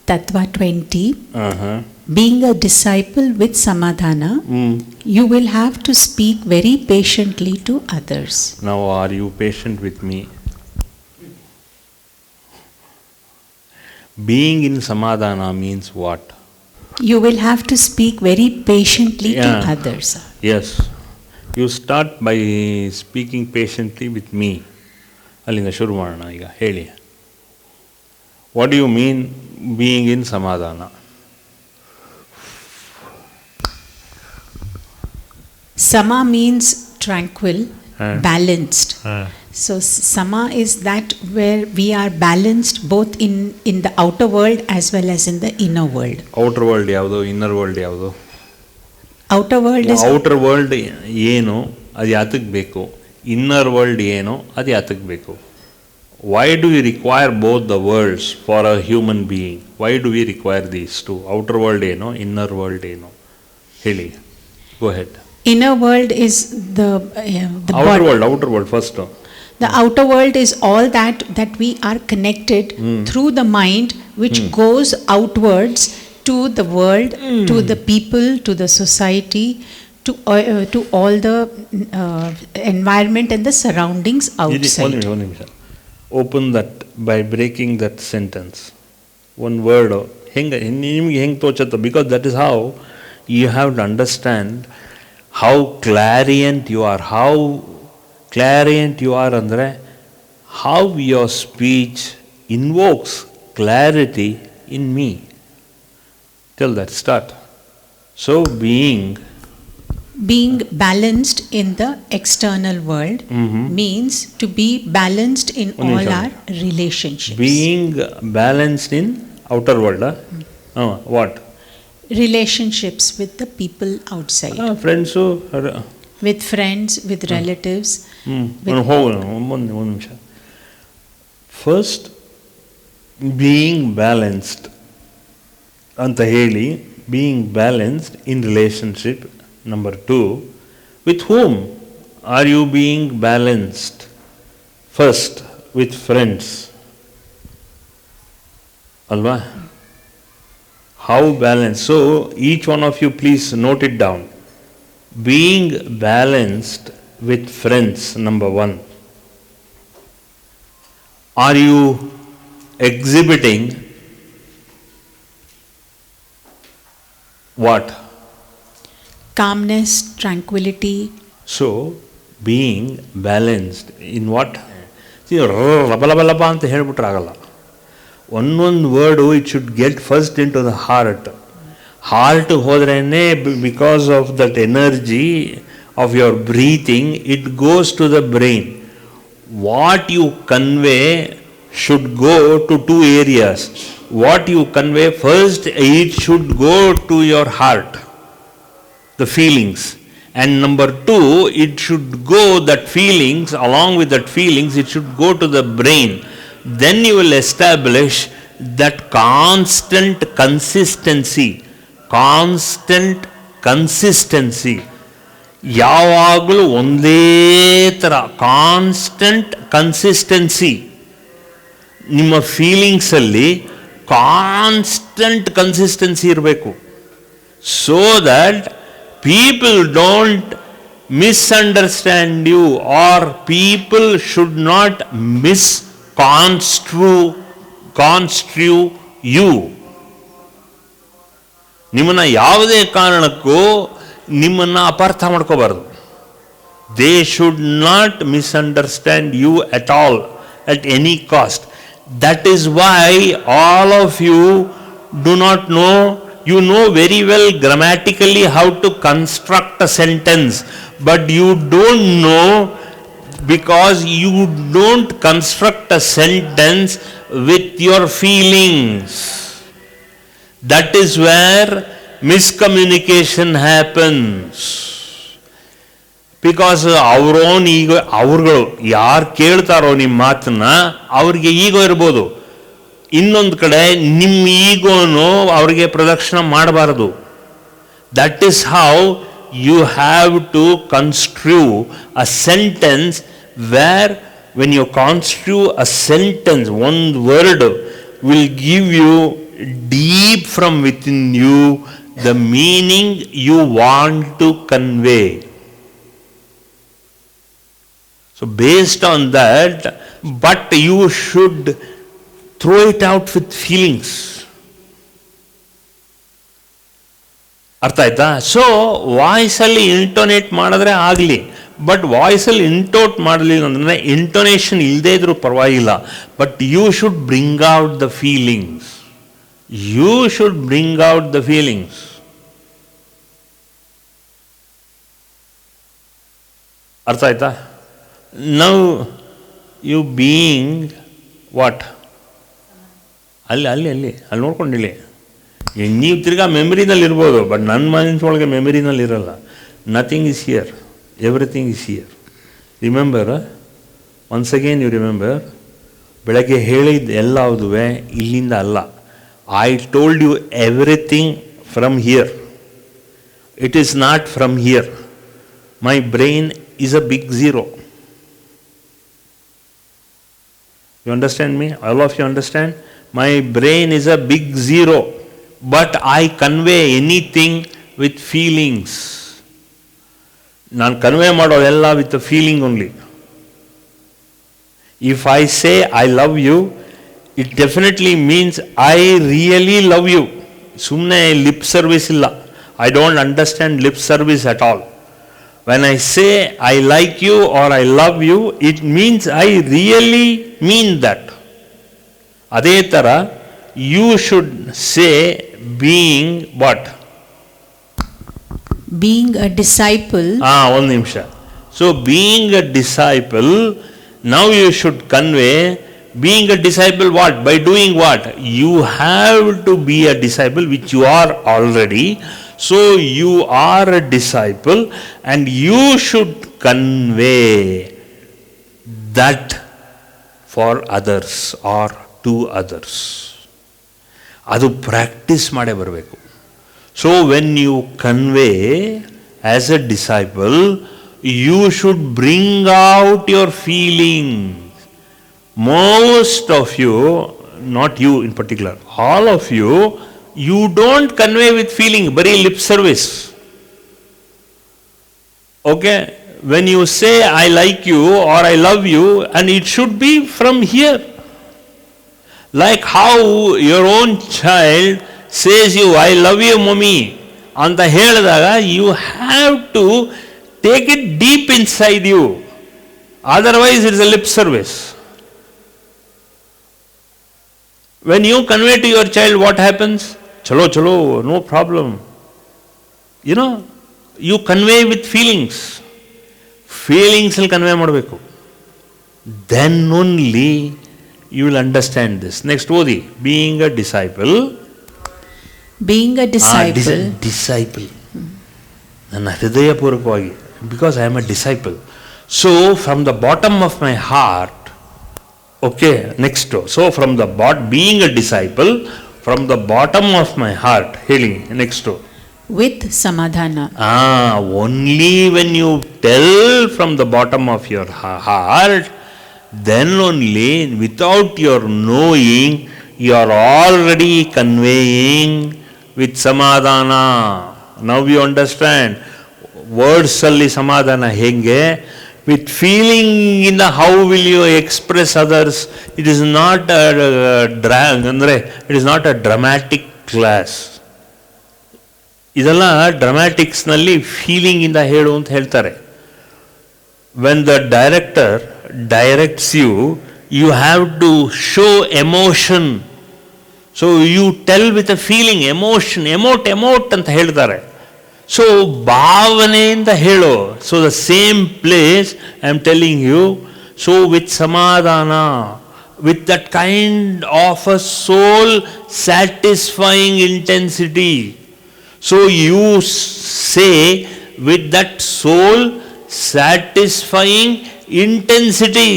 Tattva 20. Being a disciple with Samadhana, you will have to speak very patiently to others. Now, are you patient with me? Being in Samadhana means what? You will have to speak very patiently to others. Yes. You start by speaking patiently with me. ಅಲ್ಲಿಂದ ಶುರು ಮಾಡೋಣ ಈಗ ಹೇಳಿ. What do you mean being in Samadhana? Sama means tranquil, balanced. So Sama is that where we are balanced both in the outer world as well as in the inner world. Outer world ಯಾವುದು, inner world ಯಾವುದು? Outer world is outer world ಏನು ಅದು ಯಾತಕ್ಕೆ ಬೇಕು, inner world ಏನು ಅದು ಯಾತಕ್ಕೆ ಬೇಕು? Why do we require both the worlds for a human being? Why do we require these two? Outer world ಏನು, inner world ಏನು ಹೇಳಿ. Go ahead. Inner world is the outer world first. The outer world is all that we are connected through the mind, which goes outwards to the world, to the people, to the society, to all the environment and the surroundings outside. One minute. Open that by breaking that sentence. One word. ನಿಮಗೆ ಹೆಂಗೆ ತೋಚುತ್ತೆ? Because that is how you have to understand how clariant you are. How clariant you are ಅಂದರೆ how your speech invokes clarity in me. Tell that. Start. So being balanced in the external world means to be balanced in all our relationships. Being balanced in outer world. What? Relationships with the people outside. Friends. With friends, with relatives. ಒಂದು ನಿಮಿಷ. First, being balanced ಅಂತ ಹೇಳಿ, being balanced in relationship. Number 2, with whom are you being balanced? First, with friends. Alva? How balanced? So, each one of you please note it down. Being balanced with friends, number 1. Are you exhibiting what? Calmness, tranquility. So, being balanced in what? See, ಲಬಲಬಲಬ ಅಂತ ಹೇಳ್ಬಿಟ್ರೆ ಆಗಲ್ಲ. ಒಂದೊಂದು word it should get first in to the heart ಹೋದ್ರೇ because of that energy of your breathing it goes to the brain. What you convey should go to 2 areas. What you convey first, it should go to your heart, the feelings. And number 2, it should go, that feelings, along with that feelings, it should go to the brain. Then you will establish that constant consistency. ಯಾವಾಗಲೂ ಒಂದೇ ಥರ constant consistency. ನಿಮ್ಮ ಫೀಲಿಂಗ್ಸಲ್ಲಿ constant consistency ಇರಬೇಕು. So that people don't misunderstand you, or people should not misconstrue you. ನಿಮ್ಮನ್ನು ಯಾವುದೇ ಕಾರಣಕ್ಕೂ ನಿಮ್ಮನ್ನು ಅಪಾರ್ಥ ಮಾಡ್ಕೋಬಾರ್ದು. They should not misunderstand you at all, at any cost. That is why all of you do not know. You know very well grammatically how to construct a sentence, but you don't know because you don't construct a sentence with your feelings. That is where miscommunication happens. Because ಅವ್ರ own ಈಗೋ, ಅವ್ರುಗಳು ಯಾರು ಕೇಳ್ತಾರೋ ನಿಮ್ಮ ಮಾತನ್ನ ಅವ್ರಿಗೆ ಈಗೋ ಇರ್ಬೋದು. ಇನ್ನೊಂದು ಕಡೆ ನಿಮ್ಮ ಈಗೋನು ಅವ್ರಿಗೆ ಪ್ರದಕ್ಷಿಣ ಮಾಡಬಾರದು. That is how you have to construe a sentence where when you construe a sentence, ಒಂದು word will give you deep from within you the meaning you want to convey. So based on that, but you should throw it out with feelings. ಅರ್ಥ ಆಯ್ತಾ? So ವಾಯ್ಸಲ್ಲಿ ಇಂಟೋನೇಟ್ ಮಾಡಿದ್ರೆ ಆಗಲಿ, but ವಾಯ್ಸಲ್ಲಿ ಇಂಟೋಟ್ ಮಾಡಲಿಲ್ಲ ಅಂದರೆ intonation ಇಲ್ಲದೇ ಇದ್ರೂ ಪರವಾಗಿಲ್ಲ, but you should bring out the feelings. You should bring out the feelings. ಅರ್ಥ ಆಯ್ತಾ? ನೌ ಯು ಬೀಯಿಂಗ್ ವಾಟ್, ಅಲ್ಲಿ ನೋಡ್ಕೊಂಡಿಲ್ಲ. ನೀವು ತಿರ್ಗಾ ಮೆಮರಿನಲ್ಲಿ ಇರ್ಬೋದು, ಬಟ್ ನನ್ನ ಮನಸ್ಸೊಳಗೆ ಮೆಮರಿನಲ್ಲಿ ಇರಲ್ಲ. Nothing is here, everything is here. Remember, once again you remember, ಬೆಳಗ್ಗೆ ಹೇಳಿದ ಎಲ್ಲವುದೂ ಇಲ್ಲಿಂದ ಅಲ್ಲ. I told you everything from here. It is not from here. My brain is a big zero. You understand me? All of you understand? My brain is a big zero, but I convey anything with feelings. ನಾನು convey ಮಾಡೋದೆಲ್ಲ with feeling only. If I say I love you, it definitely means I really love you. ಸುಮ್ಮನೆ lip service ಇಲ್ಲ. I don't understand lip service at all. When I say I like you or I love you, it means I really mean that. ಅದೇ ಥರ you should say being what? Being a disciple. ಒಂದು ನಿಮಿಷ. So being a disciple, now you should convey being a disciple what? By doing what? You have to be a disciple, which you are already. So you are a disciple and you should convey that for others or to others. ಅದು practice ಮಾಡೇ ಬರಬೇಕು. So when you convey as a disciple, you should bring out your feelings. Most of you, not you in particular, all of you, you don't convey with feeling, bari lip service. Okay, when you say I like you or I love you, and it should be from here, like how your own child says you I love you mommy anta heladaga, you have to take it deep inside you, otherwise it is a lip service. When you convey to your child, what happens? Chalo, no problem. You know, you convey with feelings. Feelings will convey ಮಾಡಬೇಕು. Then only you will understand this. Next, Odi, being a disciple. Being a disciple. Disciple. ನನ್ನ ಹೃದಯಪೂರ್ವಕವಾಗಿ, because I am a disciple. So, from the bottom of my heart, okay, next. So, from the being a disciple, from the bottom of my heart, ಹೇಳಿ next. With samadhana. Only when you tell from the bottom of your heart, then only, without your knowing, you are already conveying with samadhana. Now you understand. Words alli samadhana henge, with feeling in the how will you express others. It is not it is not a dramatic class. ಇದೆಲ್ಲ ಡ್ರಾಮ್ಯಾಟಿಕ್ಸ್ನಲ್ಲಿ feeling ಇಂದ ಹೇಳು ಅಂತ ಹೇಳ್ತಾರೆ. When the director directs you, you have to show emotion. So you tell with a feeling, emotion, emote ಅಂತ ಹೇಳ್ತಾರೆ. So ಭಾವನೆಯಿಂದ ಹೇಳು. So the same place I am telling you. So with ಸಮಾಧಾನ, with that kind of a soul satisfying intensity. So you say with that soul satisfying intensity,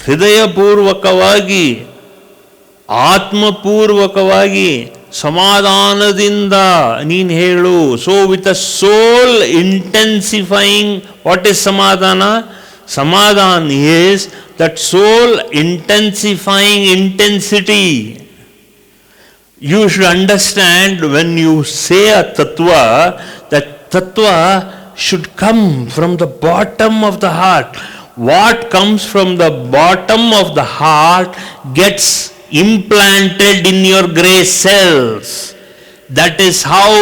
ಹೃದಯಪೂರ್ವಕವಾಗಿ, ಆತ್ಮಪೂರ್ವಕವಾಗಿ, ಸಮಾಧಾನದಿಂದ ನೀನು ಹೇಳು. So with a soul intensifying. What is ಸಮಾಧಾನ? Samadhan is that soul intensifying intensity. You should understand when you say a tattva, that tattva should come from the bottom of the heart. What comes from the bottom of the heart gets implanted in your gray cells. That is how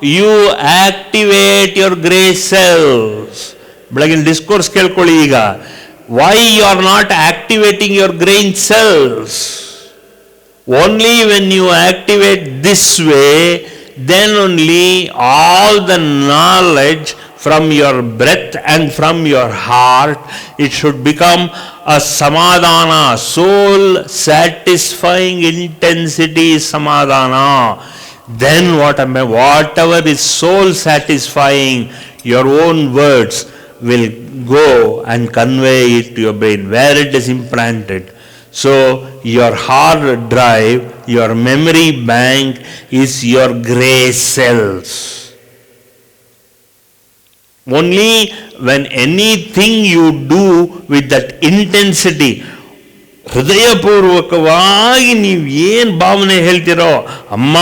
you activate your gray cells. ಬೆಳಗಿನ discourse ಕೇಳ್ಕೊಳ್ಳಿ ಈಗ. Why you are not activating your brain cells? Only when you activate this way, then only all the knowledge from your breath and from your heart, it should become a samadhana, soul satisfying intensity samadhana. Then whatever is soul satisfying, your own words will go and convey it to your brain where it is implanted. So your hard drive, your memory bank is your gray cells. Only when anything you do with that intensity, ಹೃದಯಪೂರ್ವಕವಾಗಿ ನೀವು ಏನು ಭಾವನೆ ಹೇಳ್ತಿರೋ, ಅಮ್ಮ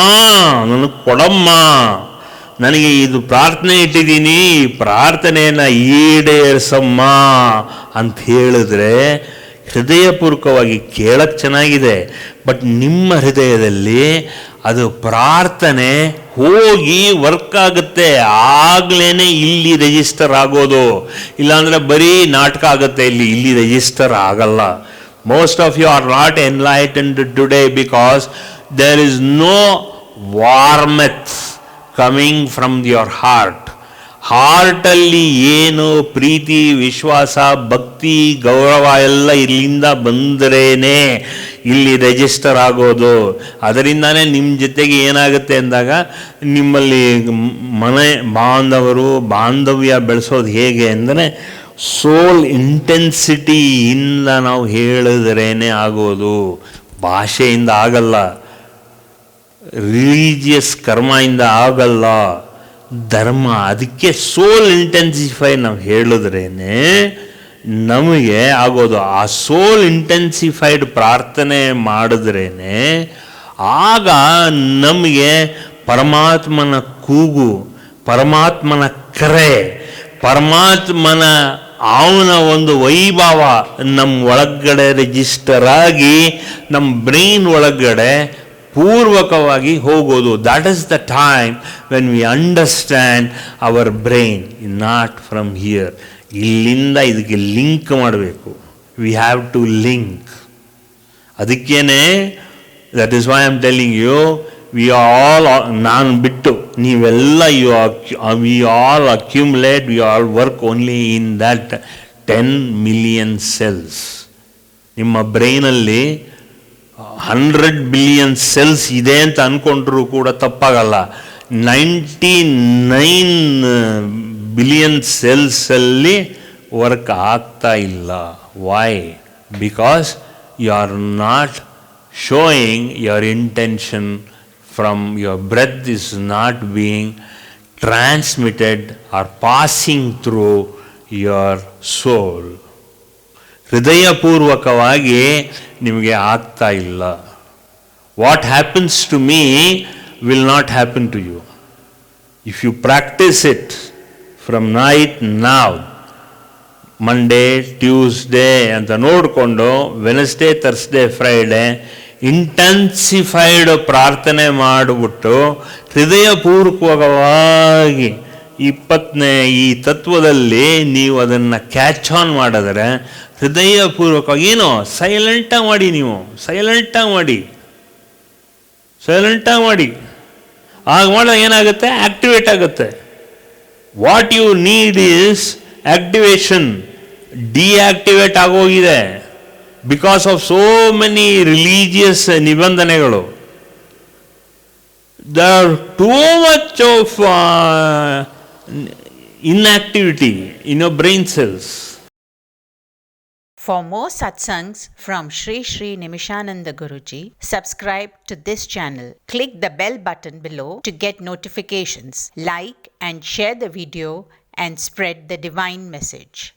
ನನಗೆ ಕೊಡಮ್ಮ, ನನಗೆ ಇದು ಪ್ರಾರ್ಥನೆ ಇಟ್ಟಿದ್ದೀನಿ, ಈ ಪ್ರಾರ್ಥನೆಯನ್ನು ಈಡೇರಿಸಮ್ಮ ಅಂತ ಹೇಳಿದ್ರೆ ಹೃದಯಪೂರ್ವಕವಾಗಿ ಕೇಳಕ್ಕೆ ಚೆನ್ನಾಗಿದೆ. ಬಟ್ ನಿಮ್ಮ ಹೃದಯದಲ್ಲಿ ಅದು ಪ್ರಾರ್ಥನೆ ಹೋಗಿ ವರ್ಕ್ ಆಗುತ್ತೆ, ಆಗ್ಲೇ ಇಲ್ಲಿ ರಿಜಿಸ್ಟರ್ ಆಗೋದು. ಇಲ್ಲಾಂದರೆ ಬರೀ ನಾಟಕ ಆಗುತ್ತೆ, ಇಲ್ಲಿ ರಿಜಿಸ್ಟರ್ ಆಗಲ್ಲ. Most of you are not enlightened today because there is no warmth coming from your heart. ಹಾರ್ಟಲ್ಲಿ ಏನು ಪ್ರೀತಿ, ವಿಶ್ವಾಸ, ಭಕ್ತಿ, ಗೌರವ ಎಲ್ಲ ಇಲ್ಲಿಂದ ಬಂದ್ರೇನೆ ಇಲ್ಲಿ ರಿಜಿಸ್ಟರ್ ಆಗೋದು. ಅದರಿಂದಾನೇ ನಿಮ್ಮ ಜೊತೆಗೆ ಏನಾಗುತ್ತೆ ಅಂದಾಗ ನಿಮ್ಮಲ್ಲಿ ಮನೆ ಬಾಂಧವ್ಯ ಬೆಳೆಸೋದು ಹೇಗೆ ಅಂದರೆ ಸೋಲ್ ಇಂಟೆನ್ಸಿಟಿಯಿಂದ ನಾವು ಹೇಳಿದ್ರೇನೆ ಆಗೋದು, ಭಾಷೆಯಿಂದ ಆಗಲ್ಲ, ರಿಲಿಜಿಯಸ್ ಕರ್ಮದಿಂದ ಆಗಲ್ಲ, ಧರ್ಮ. ಅದಕ್ಕೆ ಸೋಲ್ ಇಂಟೆನ್ಸಿಫೈ ನಾವು ಹೇಳಿದ್ರೇನೆ ನಮಗೆ ಆಗೋದು. ಆ ಸೋಲ್ ಇಂಟೆನ್ಸಿಫೈಡ್ ಪ್ರಾರ್ಥನೆ ಮಾಡಿದ್ರೇನೆ ಆಗ ನಮಗೆ ಪರಮಾತ್ಮನ ಕೂಗು, ಪರಮಾತ್ಮನ ಕರೆ, ಪರಮಾತ್ಮನ ಅವನ ಒಂದು ವೈಭವ ನಮ್ಮ ಒಳಗಡೆ ರಿಜಿಸ್ಟರ್ ಆಗಿ ನಮ್ಮ ಬ್ರೈನ್ ಒಳಗಡೆ ಪೂರ್ವಕವಾಗಿ ಹೋಗೋದು. That is the time when we understand our brain not from here. ಇಲ್ಲಿಂದ ಇದಕ್ಕೆ ಲಿಂಕ್ ಮಾಡಬೇಕು. We have to link. ಅದಕ್ಕೇನೆ that is why I am telling you, we all, ನಾನು ಬಿಟ್ಟು ನೀವೆಲ್ಲ we all accumulate, we all work only in that 10 million cells. ನಿಮ್ಮ ಬ್ರೈನಲ್ಲಿ 100 billion cells ಇದೆ ಅಂತ ಅಂದ್ಕೊಂಡ್ರೂ ಕೂಡ ತಪ್ಪಾಗಲ್ಲ. 99 billion cells ವರ್ಕ್ ಆಗ್ತಾ ಇಲ್ಲ. Why? Because you are not showing your intention from your breath is not being transmitted or passing through your soul. ಹೃದಯಪೂರ್ವಕವಾಗಿ ನಿಮಗೆ ಆಗ್ತಾ ಇಲ್ಲ. What happens to me will not happen to you. If you practise it from now, Monday, Tuesday ಅಂತ ನೋಡಿಕೊಂಡು Wednesday, Thursday, Friday intensified ಪ್ರಾರ್ಥನೆ ಮಾಡಿಬಿಟ್ಟು ಹೃದಯಪೂರ್ವಕವಾಗಿ 20ನೇ ಈ ತತ್ವದಲ್ಲಿ ನೀವು ಅದನ್ನು ಕ್ಯಾಚ್ ಆನ್ ಮಾಡಿದ್ರೆ ಹೃದಯಪೂರ್ವಕವಾಗಿ ಏನೋ ಸೈಲೆಂಟಾಗಿ ಮಾಡಿ, ನೀವು ಸೈಲೆಂಟಾಗಿ ಮಾಡಿ. ಆಗ ಮಾಡಿದಾಗ ಏನಾಗುತ್ತೆ? ಆಕ್ಟಿವೇಟ್ ಆಗುತ್ತೆ. What you need is activation. Deactivate ಆಗೋಗಿದೆ because of so many religious ನಿಬಂಧನೆಗಳು. there are too much of inactivity in your brain cells. For more satsangs from Sri Sri Nimishananda Guruji, subscribe to this channel. Click the bell button below to get notifications. Like and share the video and spread the divine message.